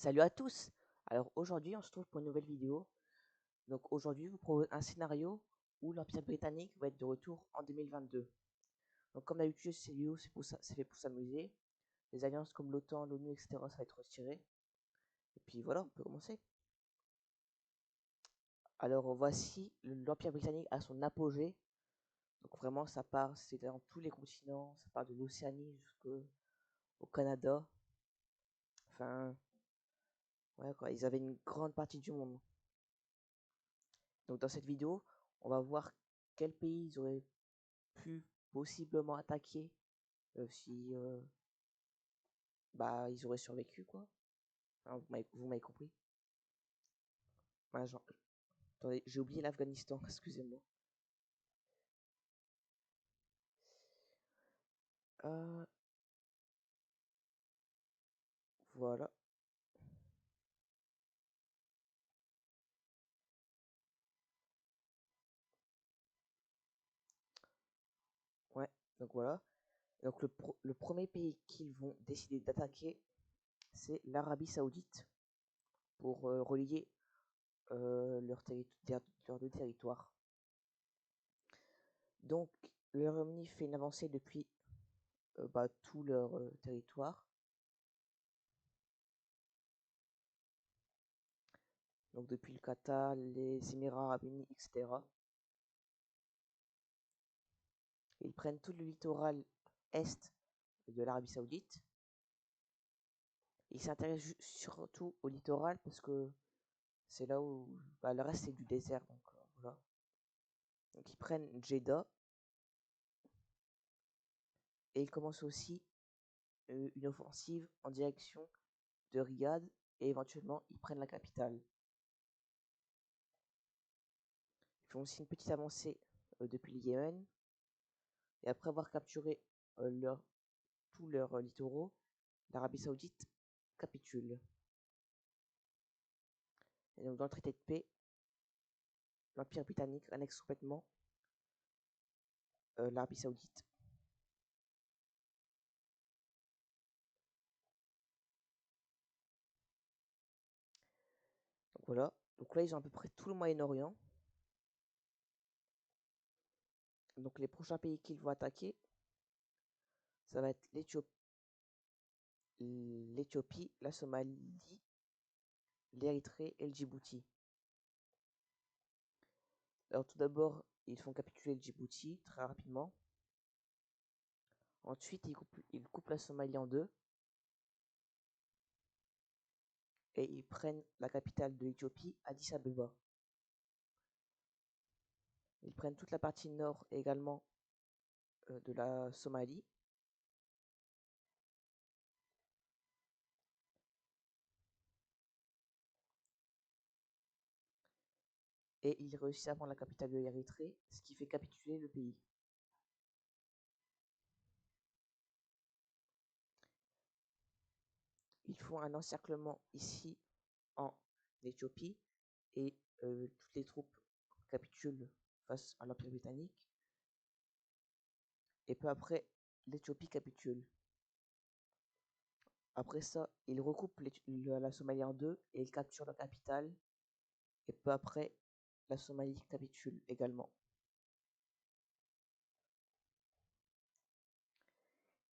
Salut à tous! Alors aujourd'hui on se retrouve pour une nouvelle vidéo. Donc aujourd'hui je vous propose un scénario où l'Empire britannique va être de retour en 2022. Donc comme d'habitude ces vidéos c'est fait pour s'amuser. Les alliances comme l'OTAN, l'ONU, etc. ça va être retiré. Et puis voilà, on peut commencer. Alors voici l'Empire britannique à son apogée. Donc vraiment ça part, c'est dans tous les continents, ça part de l'Océanie jusqu'au Canada. Enfin, ouais quoi, ils avaient une grande partie du monde. Donc dans cette vidéo, on va voir quel pays ils auraient pu possiblement attaquer si bah ils auraient survécu quoi. Enfin, vous m'avez compris. Ouais, attendez, j'ai oublié l'Afghanistan, excusez-moi. Euh, voilà. Ouais, donc voilà. Donc le premier pays qu'ils vont décider d'attaquer, c'est l'Arabie Saoudite pour relier leurs deux territoires. Donc le Royaume-Uni fait une avancée depuis tout leur territoire. Donc depuis le Qatar, les Émirats Arabes Unis, etc. Ils prennent tout le littoral est de l'Arabie Saoudite. Ils s'intéressent surtout au littoral parce que c'est là où le reste c'est du désert. Donc voilà. Donc ils prennent Jeddah et ils commencent aussi une offensive en direction de Riyad et éventuellement ils prennent la capitale. Ils font aussi une petite avancée depuis le Yémen et après avoir capturé tous leurs littoraux, l'Arabie Saoudite capitule. Et donc dans le traité de paix, l'Empire britannique annexe complètement l'Arabie Saoudite. Donc voilà. Donc là, ils ont à peu près tout le Moyen-Orient. Donc les prochains pays qu'ils vont attaquer, ça va être l'Éthiopie, la Somalie, l'Érythrée et le Djibouti. Alors tout d'abord, ils font capituler le Djibouti très rapidement. Ensuite, ils coupent la Somalie en deux. Et ils prennent la capitale de l'Éthiopie, Addis Abeba. Ils prennent toute la partie nord également de la Somalie. Et ils réussissent à prendre la capitale de l'Érythrée, ce qui fait capituler le pays. Ils font un encerclement ici en Éthiopie et toutes les troupes capitulent face à l'Empire britannique. Et peu après, l'Éthiopie capitule. Après ça, ils recoupent la Somalie en deux et ils capturent la capitale. Et peu après, la Somalie capitule également.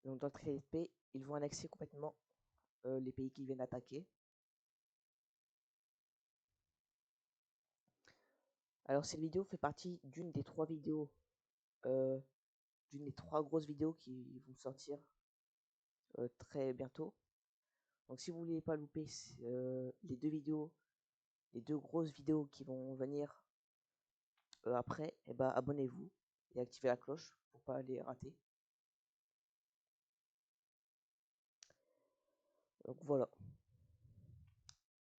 Donc dans le traité de paix, ils vont annexer complètement les pays qui viennent attaquer. Alors cette vidéo fait partie d'une des trois vidéos, d'une des trois grosses vidéos qui vont sortir très bientôt. Donc si vous voulez pas louper les deux grosses vidéos qui vont venir après, et bah abonnez-vous et activez la cloche pour pas les rater. Donc voilà.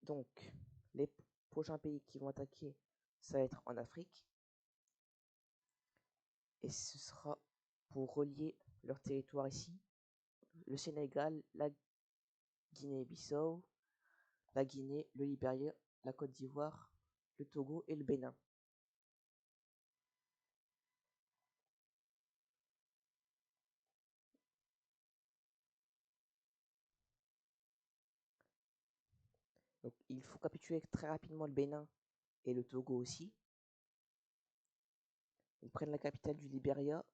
Donc les prochains pays qui vont attaquer, ça va être en Afrique. Et ce sera pour relier leur territoire ici, le Sénégal, la Guinée-Bissau, la Guinée, le Libéria, la Côte d'Ivoire, le Togo et le Bénin. Donc il faut capituler très rapidement le Bénin et le Togo aussi. Ils prennent la capitale du Libéria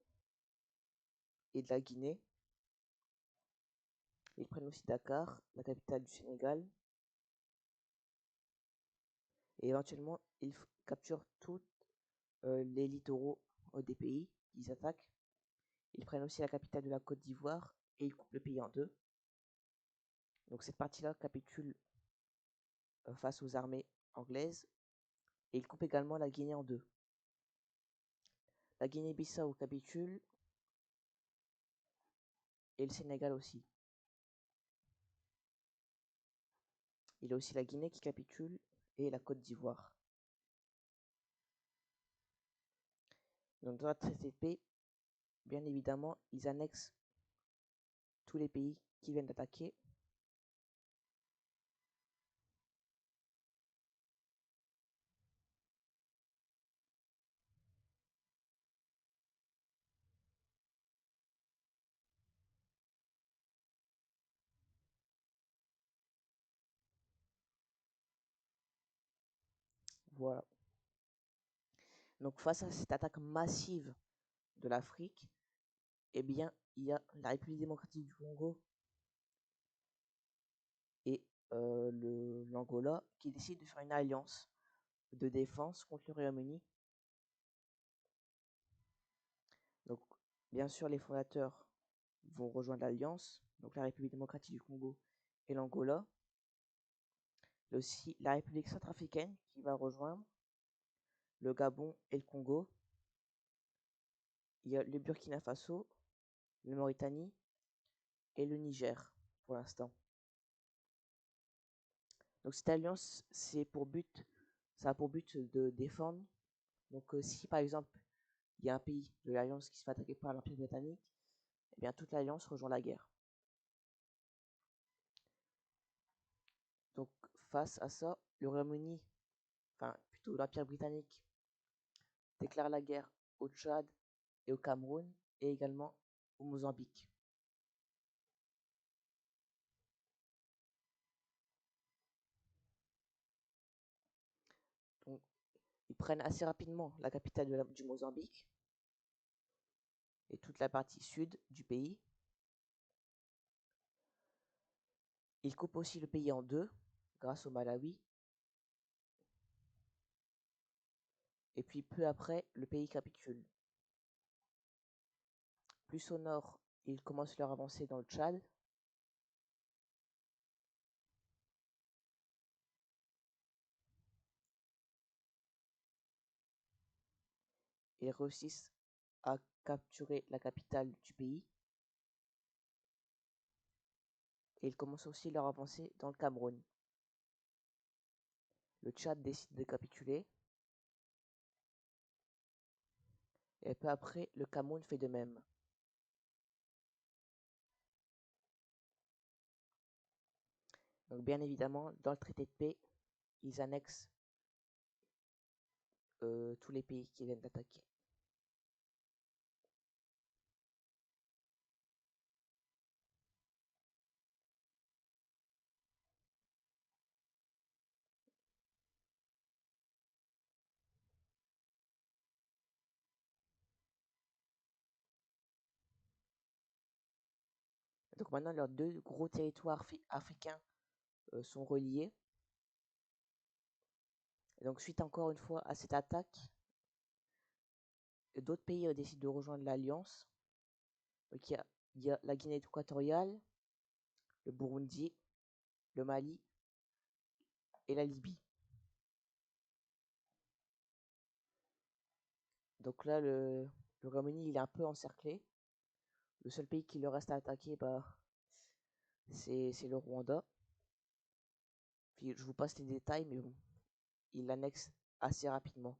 et de la Guinée. Ils prennent aussi Dakar, la capitale du Sénégal. Et éventuellement, ils capturent tous les littoraux des pays qu'ils attaquent. Ils prennent aussi la capitale de la Côte d'Ivoire et ils coupent le pays en deux. Donc cette partie-là capitule face aux armées anglaises et ils coupent également la Guinée en deux. La Guinée-Bissau capitule et le Sénégal aussi. Il y a aussi la Guinée qui capitule et la Côte d'Ivoire. Donc dans la traité de paix, bien évidemment, ils annexent tous les pays qui viennent d'attaquer. Voilà. Donc face à cette attaque massive de l'Afrique, eh bien, il y a la République démocratique du Congo et l'Angola qui décident de faire une alliance de défense contre le Royaume-Uni. Donc, bien sûr, les fondateurs vont rejoindre l'alliance, donc la République démocratique du Congo et l'Angola. Il y a aussi la République centrafricaine qui va rejoindre le Gabon et le Congo. Il y a le Burkina Faso, le Mauritanie et le Niger pour l'instant. Donc cette alliance, ça a pour but de défendre. Donc si par exemple il y a un pays de l'alliance qui se fait attaquer par l'Empire britannique, eh bien toute l'alliance rejoint la guerre. Donc face à ça, le Royaume-Uni, enfin plutôt l'Empire britannique, déclare la guerre au Tchad et au Cameroun et également au Mozambique. Donc ils prennent assez rapidement la capitale du Mozambique et toute la partie sud du pays. Ils coupent aussi le pays en deux grâce au Malawi. Et puis peu après, le pays capitule. Plus au nord, ils commencent leur avancée dans le Tchad. Ils réussissent à capturer la capitale du pays. Et ils commencent aussi leur avancée dans le Cameroun. Le Tchad décide de capituler. Et peu après, le Cameroun fait de même. Donc bien évidemment, dans le traité de paix, ils annexent tous les pays qui viennent d'attaquer. Donc maintenant, leurs deux gros territoires africains sont reliés. Et donc suite encore une fois à cette attaque, d'autres pays décident de rejoindre l'alliance. Donc il y a la Guinée équatoriale, le Burundi, le Mali et la Libye. Donc là, le Royaume-Uni, il est un peu encerclé. Le seul pays qui leur reste à attaquer, bah, c'est le Rwanda. Puis je vous passe les détails, mais bon, il l'annexe assez rapidement.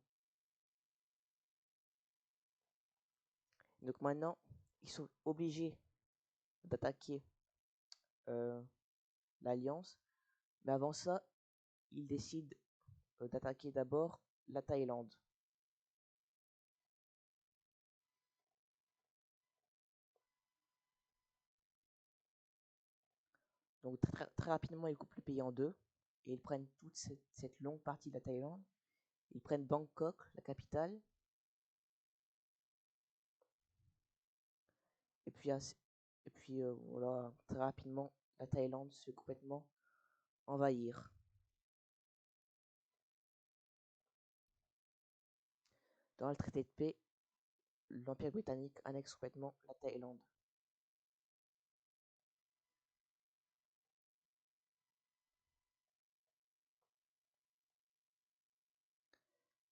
Donc maintenant, ils sont obligés d'attaquer l'Alliance. Mais avant ça, ils décident d'attaquer d'abord la Thaïlande. Donc très rapidement, ils coupent le pays en deux. et ils prennent toute cette longue partie de la Thaïlande. Ils prennent Bangkok, la capitale, et puis voilà, très rapidement, la Thaïlande se fait complètement envahir. Dans le traité de paix, l'Empire britannique annexe complètement la Thaïlande.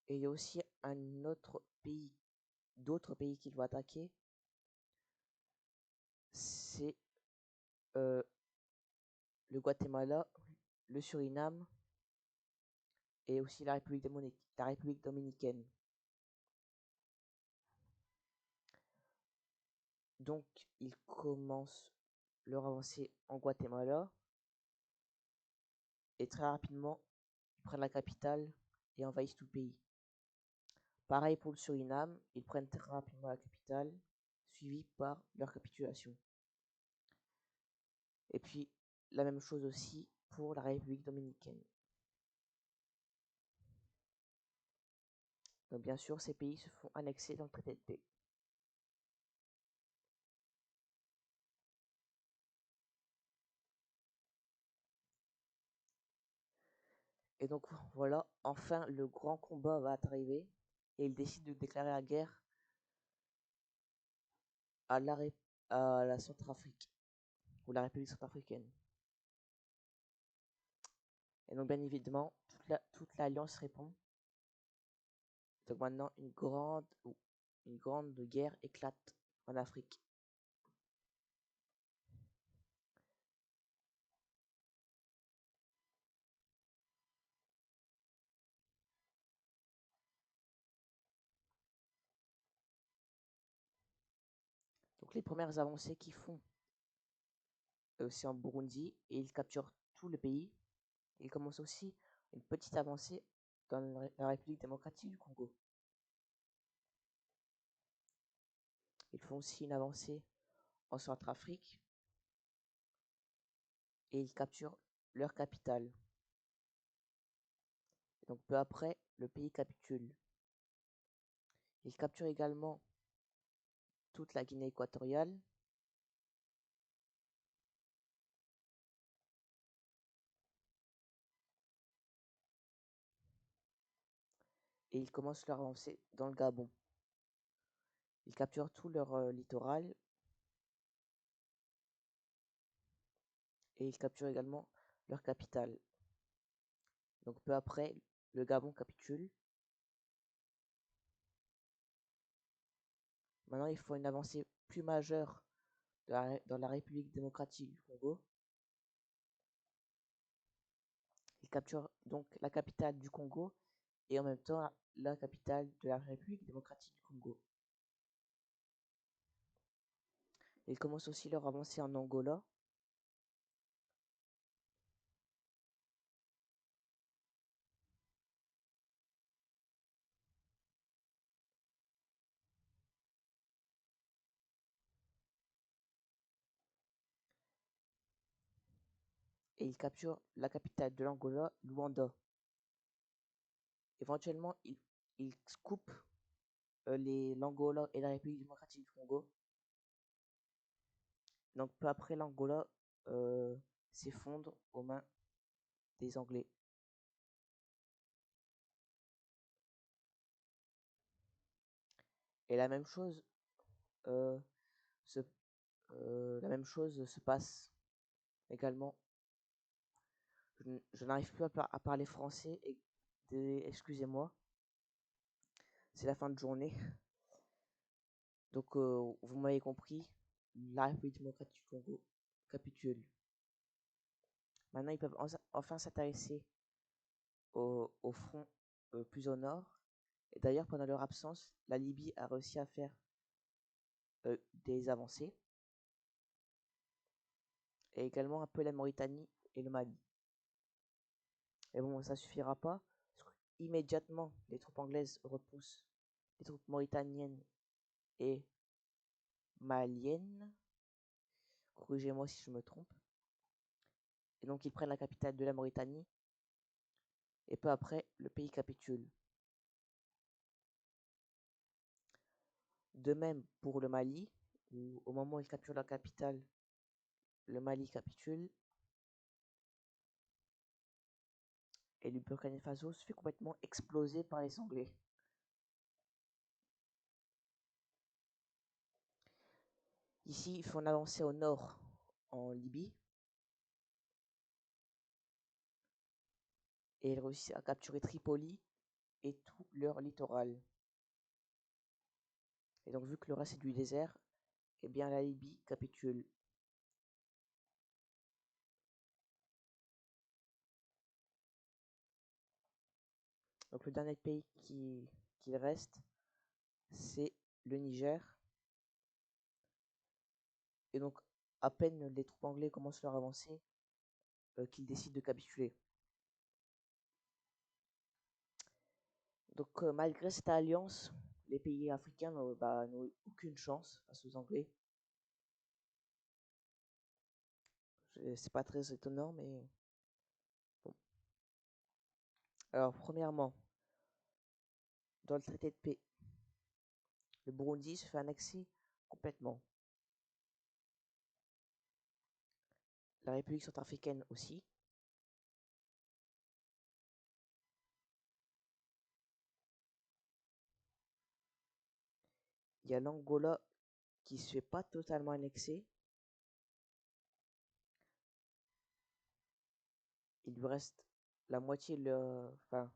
Et il y a aussi un autre pays, d'autres pays qu'il va attaquer, c'est le Guatemala, le Suriname et aussi la République dominicaine. Donc, ils commencent leur avancée en Guatemala et très rapidement, ils prennent la capitale et envahissent tout le pays. Pareil pour le Suriname, ils prennent très rapidement la capitale, suivi par leur capitulation. Et puis, la même chose aussi pour la République dominicaine. Donc, bien sûr, ces pays se font annexer dans le traité de paix. Et donc, voilà, enfin, le grand combat va arriver et ils décident de déclarer la guerre à la Centrafrique, ou la République centrafricaine. Et donc, bien évidemment, toute l'alliance répond. Donc maintenant, une grande guerre éclate en Afrique. Donc les premières avancées qu'ils font, c'est en Burundi, et ils capturent tout le pays. Ils commencent aussi une petite avancée dans la République démocratique du Congo. Ils font aussi une avancée en Centrafrique, et ils capturent leur capitale. Et donc peu après, le pays capitule. Ils capturent également toute la Guinée équatoriale, et ils commencent leur avancée dans le Gabon. Ils capturent tout leur littoral, et ils capturent également leur capitale. Donc peu après, le Gabon capitule. Maintenant, il faut une avancée plus majeure dans la République démocratique du Congo. Ils capturent donc la capitale du Congo et en même temps la capitale de la République démocratique du Congo. Ils commencent aussi leur avancée en Angola. Et ils capturent la capitale de l'Angola, Luanda. Éventuellement, ils coupent l'Angola et la République démocratique du Congo. Donc peu après, l'Angola s'effondre aux mains des Anglais. Et euh, se, la même chose se passe également. Je n'arrive plus à parler français excusez-moi, c'est la fin de journée. Donc vous m'avez compris, la République démocratique du Congo capitule. Maintenant ils peuvent enfin s'intéresser au front plus au nord. Et d'ailleurs pendant leur absence, la Libye a réussi à faire des avancées. Et également un peu la Mauritanie et le Mali. Et bon, ça suffira pas. Immédiatement, les troupes anglaises repoussent les troupes mauritaniennes et maliennes. Corrigez-moi si je me trompe. Et donc, ils prennent la capitale de la Mauritanie et peu après, le pays capitule. De même pour le Mali, où au moment où il capture la capitale, le Mali capitule, et le Burkina Faso se fait complètement exploser par les Anglais. Ici, il faut en avancer au nord en Libye, et ils réussissent à capturer Tripoli et tout leur littoral. Et donc, vu que le reste est du désert, eh bien la Libye capitule. Donc le dernier pays qui reste, c'est le Niger. Et donc, à peine les troupes anglaises commencent leur avancée, qu'ils décident de capituler. Donc, malgré cette alliance, les pays africains n'ont aucune chance face aux Anglais. C'est pas très étonnant, mais bon. Alors, premièrement, dans le traité de paix, le Burundi se fait annexer complètement. La République centrafricaine aussi. Il y a l'Angola qui se fait pas totalement annexer. Il lui reste la moitié de leur... Enfin,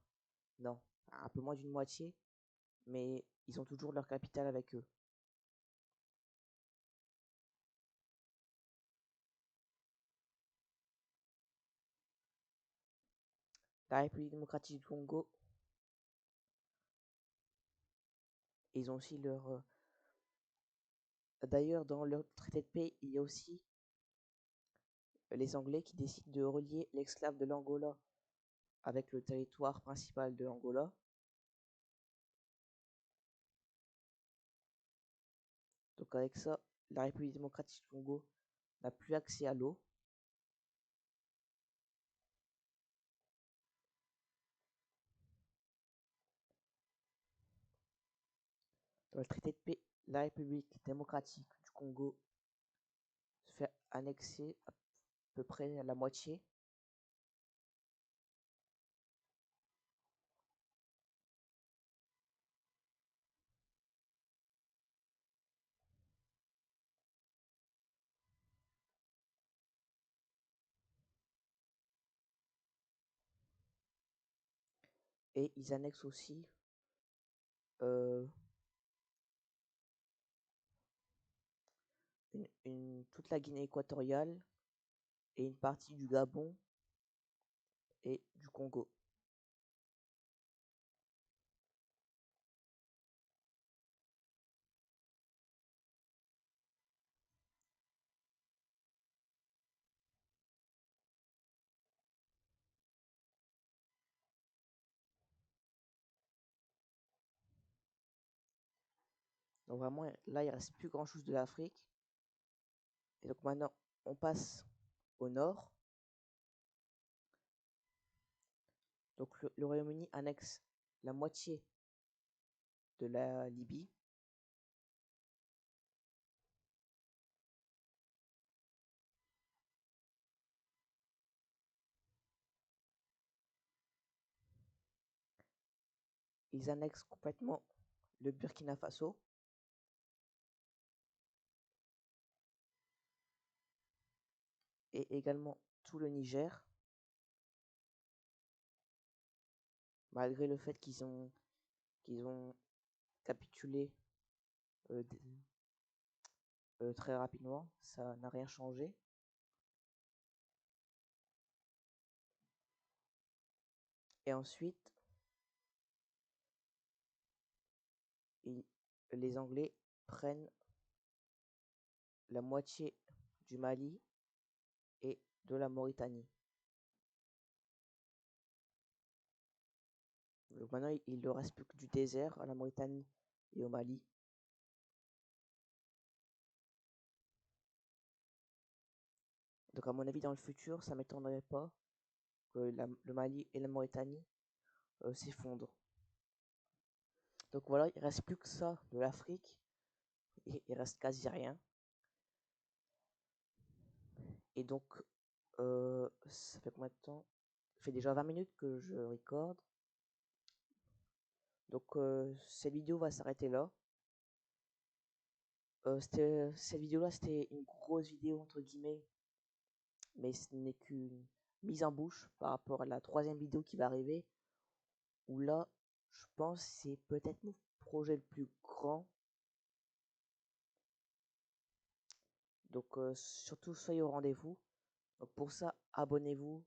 non, un peu moins d'une moitié, mais ils ont toujours leur capitale avec eux. La République démocratique du Congo, ils ont aussi leur... D'ailleurs, dans leur traité de paix, il y a aussi les Anglais qui décident de relier l'exclave de l'Angola avec le territoire principal de l'Angola. Donc avec ça, la République démocratique du Congo n'a plus accès à l'eau. Dans le traité de paix, la République démocratique du Congo se fait annexer à peu près à la moitié. Et ils annexent aussi euh, toute la Guinée équatoriale et une partie du Gabon et du Congo. Donc vraiment, là, il reste plus grand-chose de l'Afrique. Et donc maintenant, on passe au nord. Donc le Royaume-Uni annexe la moitié de la Libye. Ils annexent complètement le Burkina Faso et également tout le Niger, malgré le fait qu'ils ont capitulé euh, très rapidement, ça n'a rien changé. Et ensuite, les Anglais prennent la moitié du Mali et de la Mauritanie. Donc maintenant, il ne reste plus que du désert à la Mauritanie et au Mali. Donc à mon avis, dans le futur, ça ne m'étonnerait pas que le Mali et la Mauritanie s'effondre. Donc voilà, il reste plus que ça de l'Afrique, il reste quasi rien. Et donc, ça fait combien de temps? Ça fait déjà 20 minutes que je recorde. Donc, cette vidéo va s'arrêter là. Cette vidéo-là, c'était une grosse vidéo, entre guillemets, mais ce n'est qu'une mise en bouche par rapport à la troisième vidéo qui va arriver, où là, je pense que c'est peut-être mon projet le plus grand. Donc, surtout, soyez au rendez-vous. Donc, pour ça, abonnez-vous,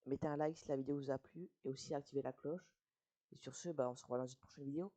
mettez un like si la vidéo vous a plu, et aussi activez la cloche. Et sur ce, bah, on se revoit dans une prochaine vidéo.